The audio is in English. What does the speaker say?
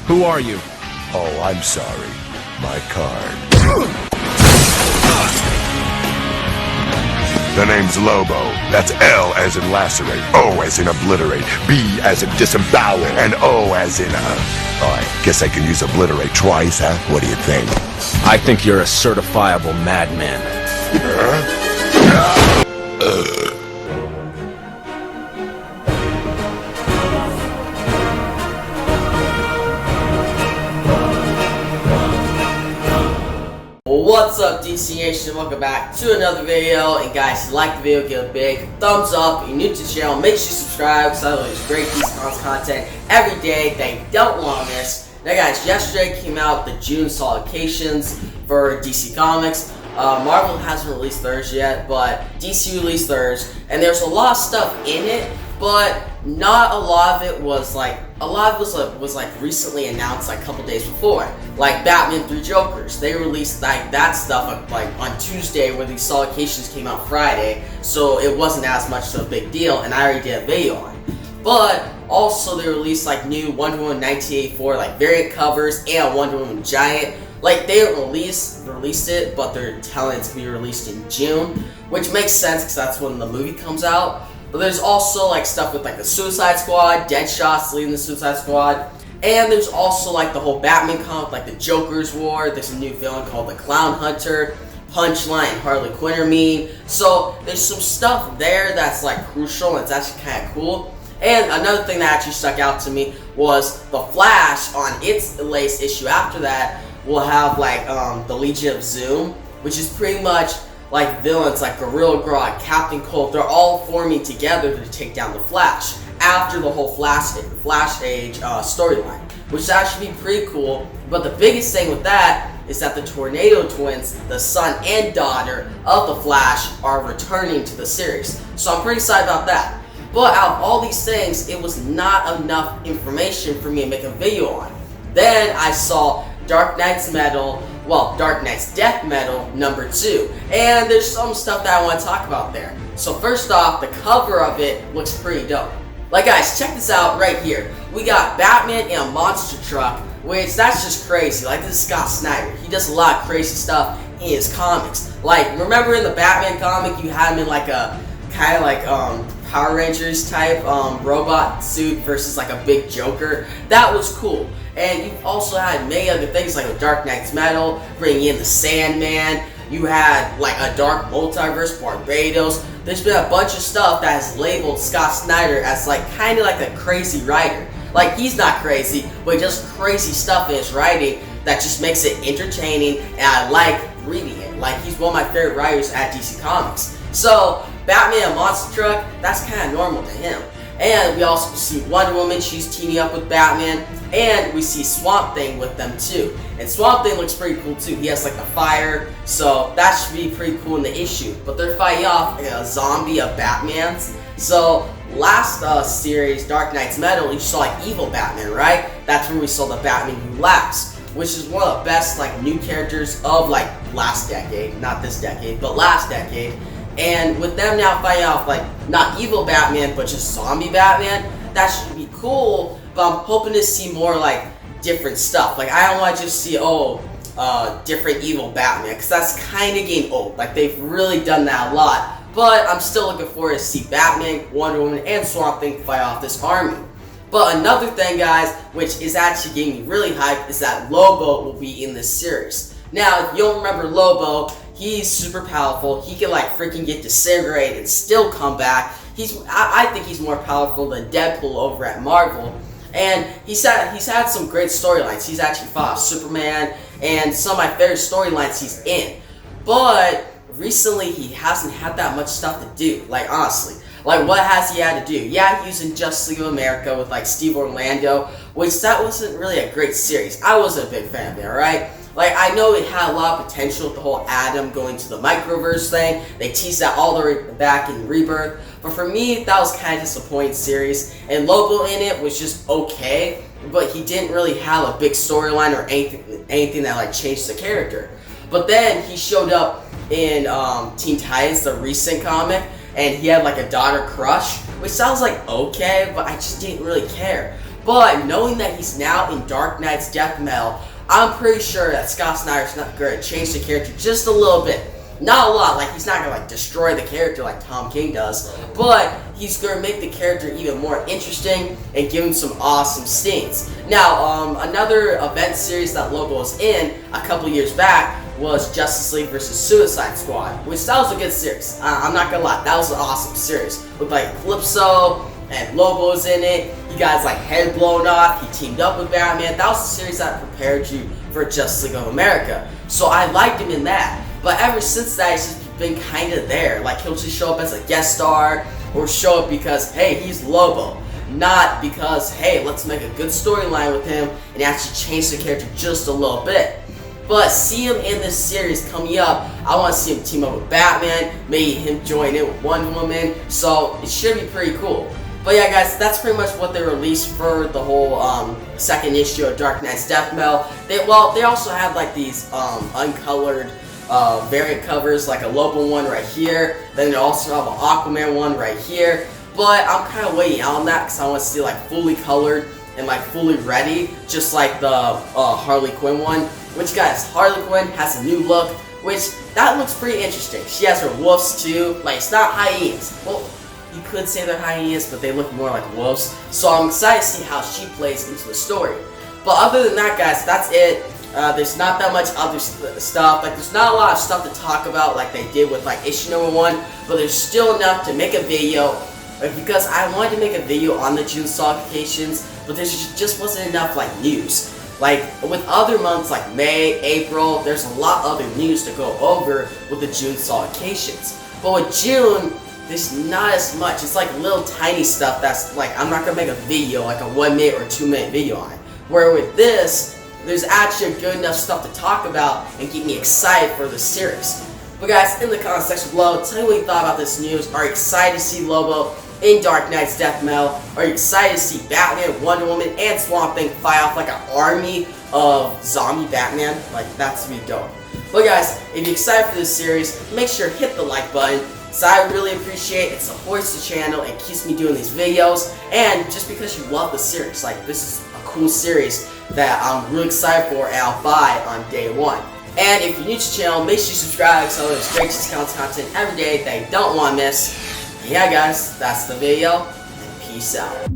Who are you? Oh, I'm sorry. My card. The name's Lobo. That's L as in lacerate, O as in obliterate, B as in disembowel, and O as in I guess I can use obliterate twice, huh? What do you think? I think you're a certifiable madman. What's up, DC Nation? Welcome back to another video. And guys, if you like the video, give it a big thumbs up. If you're new to the channel, make sure you subscribe because I release great DC content every day that you don't want to miss. Now guys, yesterday came out the June Solicitations for DC Comics. Marvel hasn't released theirs yet, but DC released theirs, and there's a lot of stuff in it, but not a lot of it was like, was recently announced like a couple days before. Like Batman 3 Jokers, they released like that stuff like on Tuesday, where these Solicitations came out Friday, so it wasn't as much of a big deal, and I already did a video on it. But also they released like new Wonder Woman 1984 like variant covers and Wonder Woman Giant. Like they haven't released it, but they're telling it to be released in June, which makes sense because that's when the movie comes out. But there's also like stuff with like the Suicide Squad, Deadshot's leading the Suicide Squad, and there's also like the whole Batman comic, like the Joker's War. There's a new villain called the Clown Hunter, Punchline, and Harley Quinn are mean. So there's some stuff there that's like crucial, and it's actually kind of cool. And another thing that actually stuck out to me was the Flash on its latest issue after that will have like the Legion of Zoom, which is pretty much like villains like Gorilla Grodd, Captain Cold. They're all forming together to take down the Flash after the whole Flash Age storyline, which is actually pretty cool. But the biggest thing with that is that the Tornado Twins, the son and daughter of the Flash, are returning to the series. So I'm pretty excited about that. But out of all these things, it was not enough information for me to make a video on. Then I saw Dark Knight's Death Metal #2, and there's some stuff that I want to talk about there. So first off, the cover of it looks pretty dope. Like guys, check this out right here. We got Batman in a monster truck, which that's just crazy. Like this is Scott Snyder. He does a lot of crazy stuff in his comics. Like remember in the Batman comic, you had him in like a kind of like Power Rangers type robot suit versus like a big Joker. That was cool. And you've also had many other things like the Dark Knight's Metal, bringing in the Sandman. You had like a Dark Multiverse, Barbados. There's been a bunch of stuff that has labeled Scott Snyder as like kind of like a crazy writer. Like he's not crazy, but just crazy stuff in his writing that just makes it entertaining, and I like reading it. Like he's one of my favorite writers at DC Comics. So Batman and Monster Truck, that's kind of normal to him. And we also see Wonder Woman, she's teaming up with Batman, and we see Swamp Thing with them too. And Swamp Thing looks pretty cool too. He has like the fire, so that should be pretty cool in the issue. But they're fighting off a zombie of Batmans. So last series, Dark Knight's Metal, you saw like evil Batman, right? That's when we saw the Batman Who Laughs, which is one of the best like new characters of like last decade, not this decade, but last decade. And with them now fighting off like not evil Batman, but just zombie Batman, that should be cool. But I'm hoping to see more like different stuff. Like I don't want to just see different evil Batman, because that's kind of getting old. Like they've really done that a lot. But I'm still looking forward to see Batman, Wonder Woman, and Swamp Thing fight off this army. But another thing, guys, which is actually getting me really hyped, is that Lobo will be in this series. Now, if you don't remember Lobo, he's super powerful. He can like freaking get disintegrated and still come back. I think he's more powerful than Deadpool over at Marvel. And he's had some great storylines. He's actually fought Superman and some of my favorite storylines he's in. But recently he hasn't had that much stuff to do. Like honestly. Like what has he had to do? Yeah, he was in Justice League of America with like Steve Orlando, which that wasn't really a great series. I wasn't a big fan of it, alright? Like, I know it had a lot of potential with the whole Adam going to the microverse thing. They teased that all the way back in Rebirth. But for me, that was kind of a disappointing series. And Lobo in it was just okay, but he didn't really have a big storyline or anything that like changed the character. But then he showed up in Teen Titans, the recent comic, and he had like a daughter crush, which sounds like okay, but I just didn't really care. But knowing that he's now in Dark Knight's death metal, I'm pretty sure that Scott Snyder's not going to change the character just a little bit. Not a lot, like he's not going to like destroy the character like Tom King does, but he's going to make the character even more interesting and give him some awesome scenes. Now, another event series that Lobo was in a couple years back was Justice League vs. Suicide Squad, which that was a good series. I'm not going to lie, that was an awesome series with like Calypso and Lobo's in it. He got his like head blown off. He teamed up with Batman. That was the series that prepared you for Justice League of America. So I liked him in that. But ever since that, he's just been kind of there. Like he'll just show up as a guest star or show up because hey, he's Lobo. Not because hey, let's make a good storyline with him and actually change the character just a little bit. But see him in this series coming up. I want to see him team up with Batman. Maybe him join in with Wonder Woman. So it should be pretty cool. But yeah, guys, that's pretty much what they released for the whole second issue of Dark Knight's Death Metal. They also had like these uncolored variant covers, like a Lobo one right here. Then they also have an Aquaman one right here. But I'm kind of waiting on that because I want to see like fully colored and like fully ready, just like the Harley Quinn one. Which, guys, Harley Quinn has a new look, which that looks pretty interesting. She has her wolves too. Like it's not hyenas. Well, you could say they're hyenas, but they look more like wolves. So I'm excited to see how she plays into the story. But other than that, guys, that's it. There's not that much other stuff. Like, there's not a lot of stuff to talk about like they did with like issue number 1. But there's still enough to make a video. Because I wanted to make a video on the June Solicitations, but there just wasn't enough like news. Like with other months like May, April, there's a lot of other news to go over with the June Solicitations. But with June, there's not as much. It's like little tiny stuff that's like I'm not gonna make a video, like a 1 minute or 2 minute video on it. Where with this, there's actually good enough stuff to talk about and get me excited for the series. But guys, in the comment section below, tell me what you thought about this news. Are you excited to see Lobo in Dark Knight's Death Metal? Are you excited to see Batman, Wonder Woman, and Swamp Thing fight off like an army of zombie Batman? Like, that's to be dope. But guys, if you're excited for this series, make sure to hit the like button. So I really appreciate it. It supports the channel and keeps me doing these videos. And just because you love the series, like this is a cool series that I'm really excited for and I'll buy on day 1. And if you're new to the channel, make sure you subscribe so there's great discount content every day that you don't want to miss. Yeah guys, that's the video, and peace out.